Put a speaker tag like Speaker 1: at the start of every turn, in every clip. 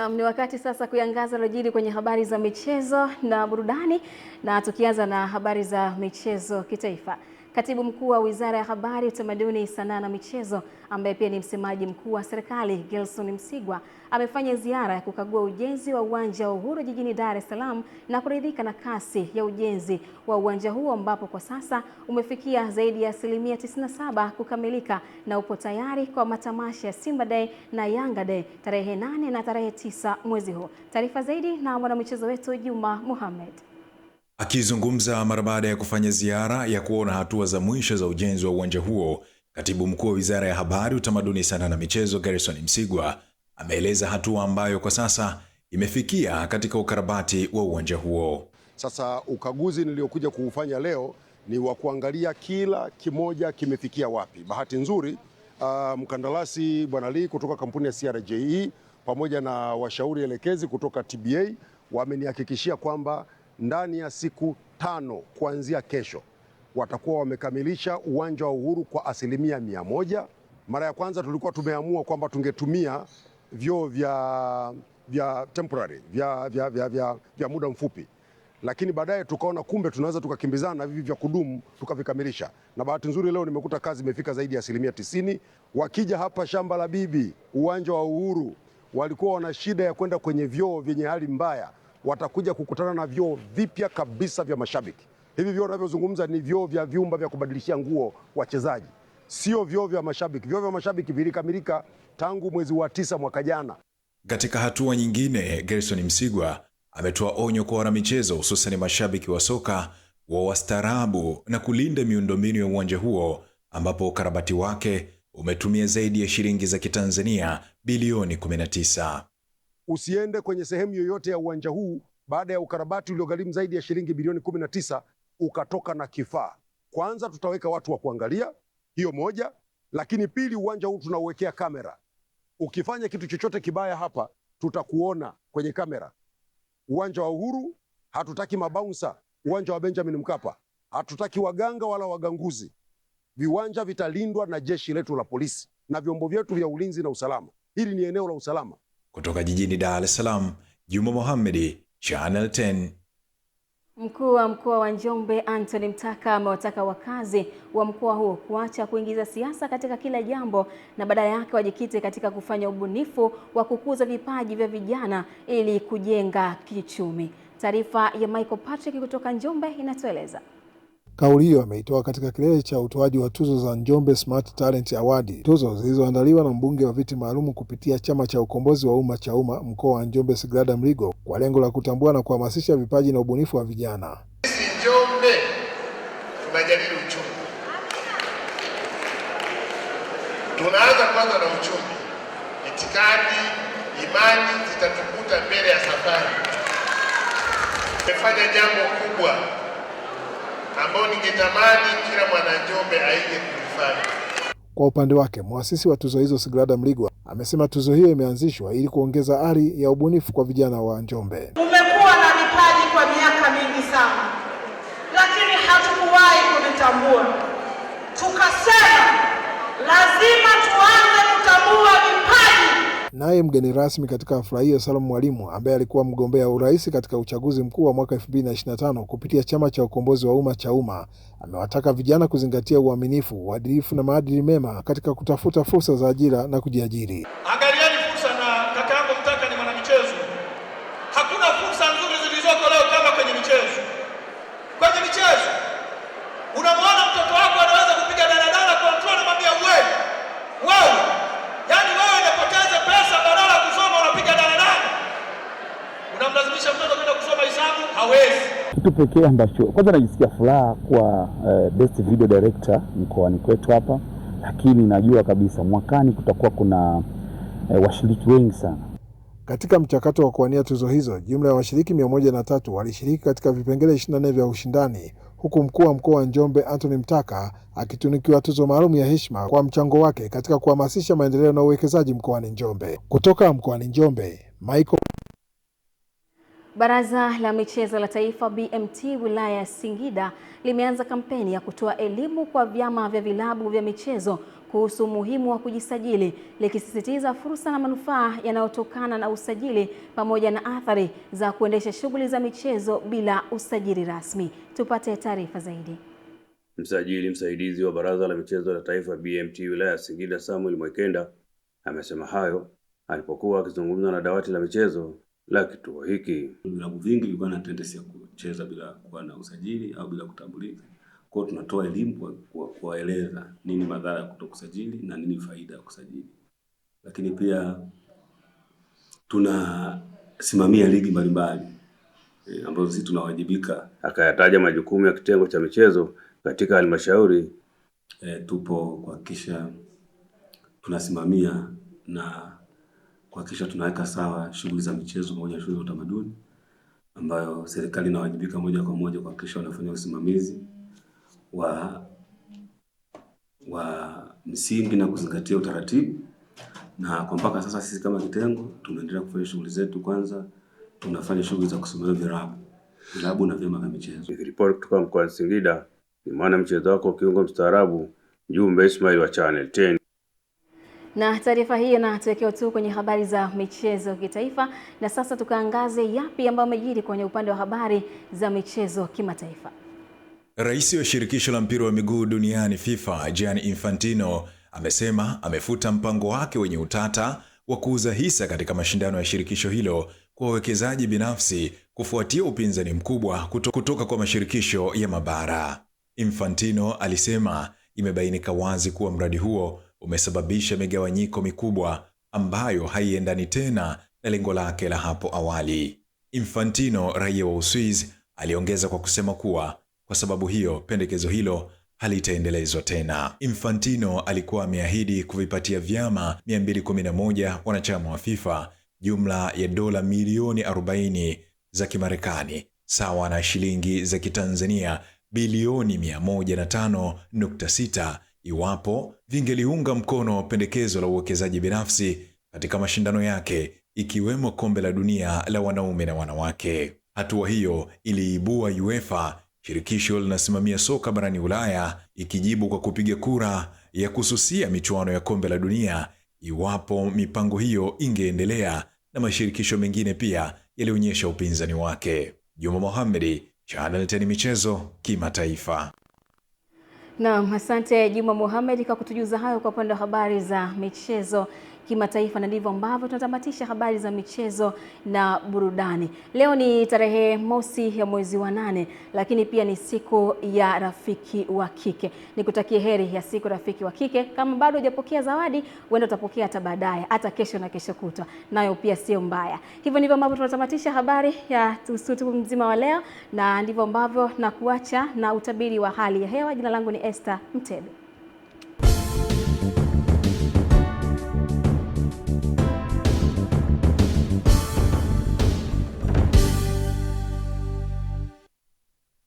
Speaker 1: Na ni wakati sasa kuangaza lojiri kwenye habari za michezo na burudani, na tukianza na habari za michezo kitaifa. Katibu mkuu wa Wizara ya Habari, Utamaduni, Sanaa na Michezo, ambaye pia ni msemaji mkuu wa serikali, Gerson Msigwa, amefanya ziara ya kukagua ujenzi wa uwanja wa Uhuru jijini Dar es Salaam na kuridhika na kasi ya ujenzi wa uwanja huo, ambapo kwa sasa umefikia zaidi ya asilimia 97 kukamilika na upo tayari kwa matamasha ya Simba Day na Yanga Day tarehe 8 na tarehe 9 mwezi huu. Taarifa zaidi na mwanamichezo wetu Juma Mohamed.
Speaker 2: Akizungumza mara baada ya kufanya ziara ya kuona hatua za mwisho za ujenzi wa uwanja huo, Katibu Mkuu wa Wizara ya Habari, Utamaduni, Sanaa na Michezo, Gerson Msigwa, ameeleza hatua ambayo kwa sasa imefikia katika ukarabati wa uwanja huo.
Speaker 3: Sasa ukaguzi niliokuja kuufanya leo ni wa kuangalia kila kimoja kimefikia wapi. Bahati nzuri mkandarasi Bwana Lee kutoka kampuni ya CRJE pamoja na washauri elekezi kutoka TBA wamenihakikishia kwamba ndani ya siku 5 kuanzia kesho watakuwa wamekamilisha uwanja wa Uhuru kwa asilimia 100. Mara ya kwanza tulikuwa tumeamua kwamba tungetumia vyoo vya temporary vya muda mfupi, lakini baadaye tukaona kumbe tunaweza tukakimbizana na hivi vya kudumu tukavikamilisha, na bahati nzuri leo nimekuta kazi imefika zaidi ya asilimia 90. Wakija hapa Shamba la Bibi, uwanja wa Uhuru, walikuwa wana shida ya kwenda kwenye vyoo vyenye hali mbaya, watakuja kukutana na vyoo vipya kabisa vya mashabiki. Hivi vyoo ninavyozungumza ni vyoo vya vyumba vya kubadilishia nguo wachezaji, sio vyoo vya mashabiki. Vyoo vya mashabiki vilikamilika tangu mwezi wa 9 mwaka jana.
Speaker 2: Katika hatua nyingine, Gerson Msigwa ametoa onyo kwa wanamichezo, hususan mashabiki wa soka, wa wastaarabu na kulinda miundombinu ya uwanja huo, ambapo ukarabati wake umetumia zaidi ya shilingi za Kitanzania bilioni 19.
Speaker 3: Usiende kwenye sehemu yoyote ya uwanja huu baada ya ukarabati uliogharimu zaidi ya shilingi bilioni 19 ukatoka na kifaa. Kwanza tutaweka watu wa kuangalia, hiyo moja, lakini pili, uwanja huu tunauwekea kamera. Ukifanya kitu chochote kibaya hapa tutakuona kwenye kamera. Uwanja wa Uhuru hatutaki mabouncer, uwanja wa Benjamin Mkapa hatutaki waganga wala waganguzi. Viwanja vitalindwa na jeshi letu la polisi na vyombo vyetu vya ulinzi na usalama. Hili ni eneo la usalama.
Speaker 2: Kutoka jijini Dar es Salaam, Juma Mohamed, Channel 10.
Speaker 1: Mkuu wa mkoa wa Njombe Anthony Mtaka amewataka wakazi wa mkoa huo kuacha kuingiza siasa katika kila jambo na badala yake wajikite katika kufanya ubunifu wa kukuza vipaji vya vijana ili kujenga kiuchumi. Taarifa ya Michael Patrick kutoka Njombe inatueleza.
Speaker 4: Kauli hiyo ameitoa katika kilele cha utoaji wa tuzo za Njombe Smart Talent Award, tuzo zilizoandaliwa na mbunge wa viti maalum kupitia Chama cha Ukombozi wa Umma CHAUMMA mkoa wa Njombe Sigrada Mligo, kwa lengo la kutambua na kuhamasisha vipaji na ubunifu wa vijana.
Speaker 5: Sisi Njombe tunajadili uchumi. Tunaanza kwanza na uchumi. Itikadi, imani zitatukuta mbele ya safari. Tumefanya jambo kubwa ambao ningetamani kila mwana Njombe aige kulifanya.
Speaker 4: Kwa upande wake, muasisi wa tuzo hizo Sigrada Mligo amesema tuzo hiyo imeanzishwa ili kuongeza ari ya ubunifu kwa vijana wa Njombe.
Speaker 6: Tumekuwa na vipaji kwa miaka mingi sana, lakini hatukuwahi kuvitambua. Tukasema lazima tuanze kutambua vipaji.
Speaker 4: Naye mgeni rasmi katika hafla hiyo, Salum Mwalimu, ambaye alikuwa mgombea urais katika uchaguzi mkuu wa mwaka 2025 kupitia Chama cha Ukombozi wa Umma CHAUMMA, amewataka vijana kuzingatia uaminifu, uadilifu na maadili mema katika kutafuta fursa za ajira na kujiajiri.
Speaker 7: Angalieni fursa, na kaka yangu Mtaka ni mwanamichezo. Hakuna fursa nzuri zilizoko leo kama kwenye michezo. Kwenye michezo unamwona mtoto wako anaweza kupiga daladala control na mamia wewe. Yaani wewe unapoteza pesa badala ya kusoma unapiga daladala. Unamlazimisha mtoto kwenda kusoma hesabu, hawezi.
Speaker 8: Kitu pekee ambacho kwanza najisikia furaha kuwa best video director mkoani kwetu hapa, lakini najua kabisa mwakani kutakuwa kuna washiriki wengi sana.
Speaker 4: Katika mchakato wa kuwania tuzo hizo, jumla ya washiriki 103 walishiriki katika vipengele 24 vya ushindani, huku mkuu wa mkoa wa Njombe Anthony Mtaka akitunikiwa tuzo maalum ya heshima kwa mchango wake katika kuhamasisha maendeleo na uwekezaji mkoani Njombe. Kutoka mkoani Njombe, Michael
Speaker 1: Baraza la Michezo la Taifa BMT wilaya ya Singida limeanza kampeni ya kutoa elimu kwa vyama vya vilabu vya michezo kuhusu umuhimu wa kujisajili, likisisitiza fursa na manufaa yanayotokana na usajili pamoja na athari za kuendesha shughuli za michezo bila usajili rasmi. Tupate taarifa zaidi.
Speaker 9: Msajili msaidizi wa Baraza la Michezo la Taifa BMT wilaya ya Singida Samuel Mwekenda amesema hayo alipokuwa akizungumza na dawati la michezo la kituo hiki.
Speaker 10: Vilabu vingi vilikuwa na tendency ya kucheza bila kuwa na usajili au bila kutambulika. Kwa hiyo tunatoa elimu kuwaeleza nini madhara ya kutokusajili na nini faida ya kusajili. Lakini pia tunasimamia ligi mbalimbali ambazo sisi tunawajibika.
Speaker 9: Akayataja majukumu ya kitengo cha michezo katika halmashauri.
Speaker 10: Tupo kuhakikisha tunasimamia na kuhakikisha tunaweka sawa shughuli za michezo pamoja na shughuli za utamaduni, ambayo serikali inawajibika moja kwa moja kuhakikisha wanafanya usimamizi wa msingi na kuzingatia utaratibu. Na kwa mpaka sasa sisi kama kitengo tunaendelea kufanya shughuli zetu. Kwanza tunafanya shughuli za kusimamia vilabu na vyama vya michezo.
Speaker 9: Ripoti kutoka mkoa wa Singida ni mwana mchezo wako kiungo mstaarabu Jumbe Ismail wa Channel 10.
Speaker 1: Na taarifa hiyo na tuwekeo tu kwenye habari za michezo kitaifa, na sasa tukaangaze yapi ambayo yamejiri kwenye upande wa habari za michezo kimataifa.
Speaker 2: Rais wa shirikisho la mpira wa miguu duniani FIFA Gianni Infantino amesema amefuta mpango wake wenye utata wa kuuza hisa katika mashindano ya shirikisho hilo kwa wawekezaji binafsi kufuatia upinzani mkubwa kutoka kwa mashirikisho ya mabara. Infantino alisema imebainika wazi kuwa mradi huo umesababisha migawanyiko mikubwa ambayo haiendani tena na lengo lake la hapo awali. Infantino, raia wa Uswizi, aliongeza kwa kusema kuwa kwa sababu hiyo pendekezo hilo halitaendelezwa tena. Infantino alikuwa ameahidi kuvipatia vyama 211 wanachama wa FIFA jumla ya dola milioni 40 za Kimarekani, sawa na shilingi za Kitanzania bilioni 105.6 iwapo vingeliunga mkono pendekezo la uwekezaji binafsi katika mashindano yake, ikiwemo kombe la dunia la wanaume na wanawake. Hatua hiyo iliibua UEFA, shirikisho linasimamia soka barani Ulaya, ikijibu kwa kupiga kura ya kususia michuano ya kombe la dunia iwapo mipango hiyo ingeendelea, na mashirikisho mengine pia yalionyesha upinzani wake. Juma Mohamed, Channel 10 michezo kimataifa.
Speaker 1: Naam, asante Juma Mohamed kwa kutujuza hayo kwa upande wa habari za michezo kimataifa, na ndivyo ambavyo tunatamatisha habari za michezo na burudani. Leo ni tarehe mosi ya mwezi wa 8, lakini pia ni siku ya rafiki wa kike. Nikutakie heri ya siku rafiki wa kike. Kama bado hujapokea zawadi, uenda utapokea hata baadaye, hata kesho na kesho kutwa, nayo pia sio mbaya. Hivyo ndivyo ambavyo tunatamatisha habari ya usiku mzima wa leo, na ndivyo ambavyo nakuacha na utabiri wa hali ya hewa. Jina langu ni Esther Mtebe.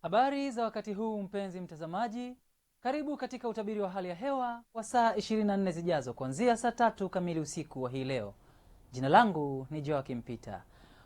Speaker 11: Habari za wakati huu mpenzi mtazamaji, karibu katika utabiri wa hali ya hewa wa saa 24 zijazo kuanzia saa 3 kamili usiku wa hii leo. Jina langu ni Joakim Peter.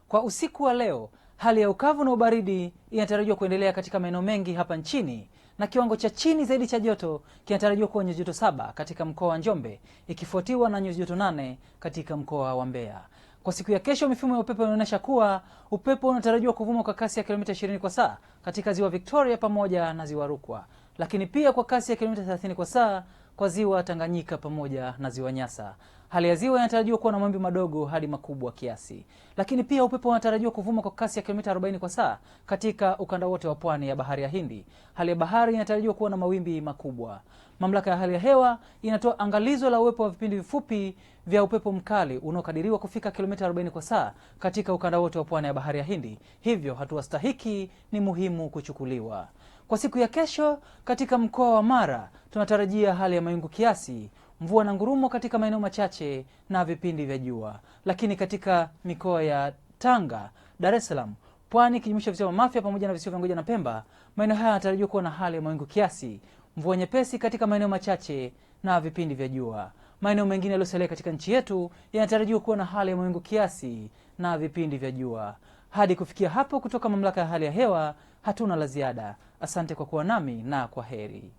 Speaker 11: Kwa usiku wa leo, hali ya ukavu na ubaridi inatarajiwa kuendelea katika maeneo mengi hapa nchini, na kiwango cha chini zaidi cha joto kinatarajiwa kuwa nyuzi joto 7 katika mkoa wa Njombe, ikifuatiwa na nyuzi joto 8 katika mkoa wa Mbeya. Kwa siku ya kesho, mifumo ya upepo inaonyesha kuwa upepo unatarajiwa kuvuma kwa kasi ya kilomita 20 kwa saa katika ziwa Victoria pamoja na ziwa Rukwa, lakini pia kwa kasi ya kilomita 30 kwa saa kwa ziwa Tanganyika pamoja na ziwa Nyasa. Hali ya ziwa inatarajiwa kuwa na mawimbi madogo hadi makubwa kiasi, lakini pia upepo unatarajiwa kuvuma kwa kasi ya kilomita 40 kwa saa katika ukanda wote wa pwani ya bahari ya Hindi. Hali ya bahari inatarajiwa kuwa na mawimbi makubwa. Mamlaka ya hali ya hewa inatoa angalizo la uwepo wa vipindi vifupi vya upepo mkali unaokadiriwa kufika kilomita 40 kwa saa katika ukanda wote wa pwani ya bahari ya Hindi. Hivyo hatua stahiki ni muhimu kuchukuliwa. Kwa siku ya kesho, katika mkoa wa Mara tunatarajia hali ya mawingu kiasi, mvua na ngurumo katika maeneo machache na vipindi vya jua. Lakini katika mikoa ya Tanga, Dar es Salaam, Pwani kijumuisha visiwa vya Mafia pamoja na visiwa vya Unguja na Pemba, maeneo haya yanatarajiwa kuwa na hali ya mawingu kiasi, mvua nyepesi katika maeneo machache na vipindi vya jua. Maeneo mengine yaliyosalia katika nchi yetu yanatarajiwa kuwa na hali ya mawingu kiasi na vipindi vya jua. Hadi kufikia hapo, kutoka Mamlaka ya Hali ya Hewa hatuna la ziada. Asante kwa kuwa nami na kwa heri.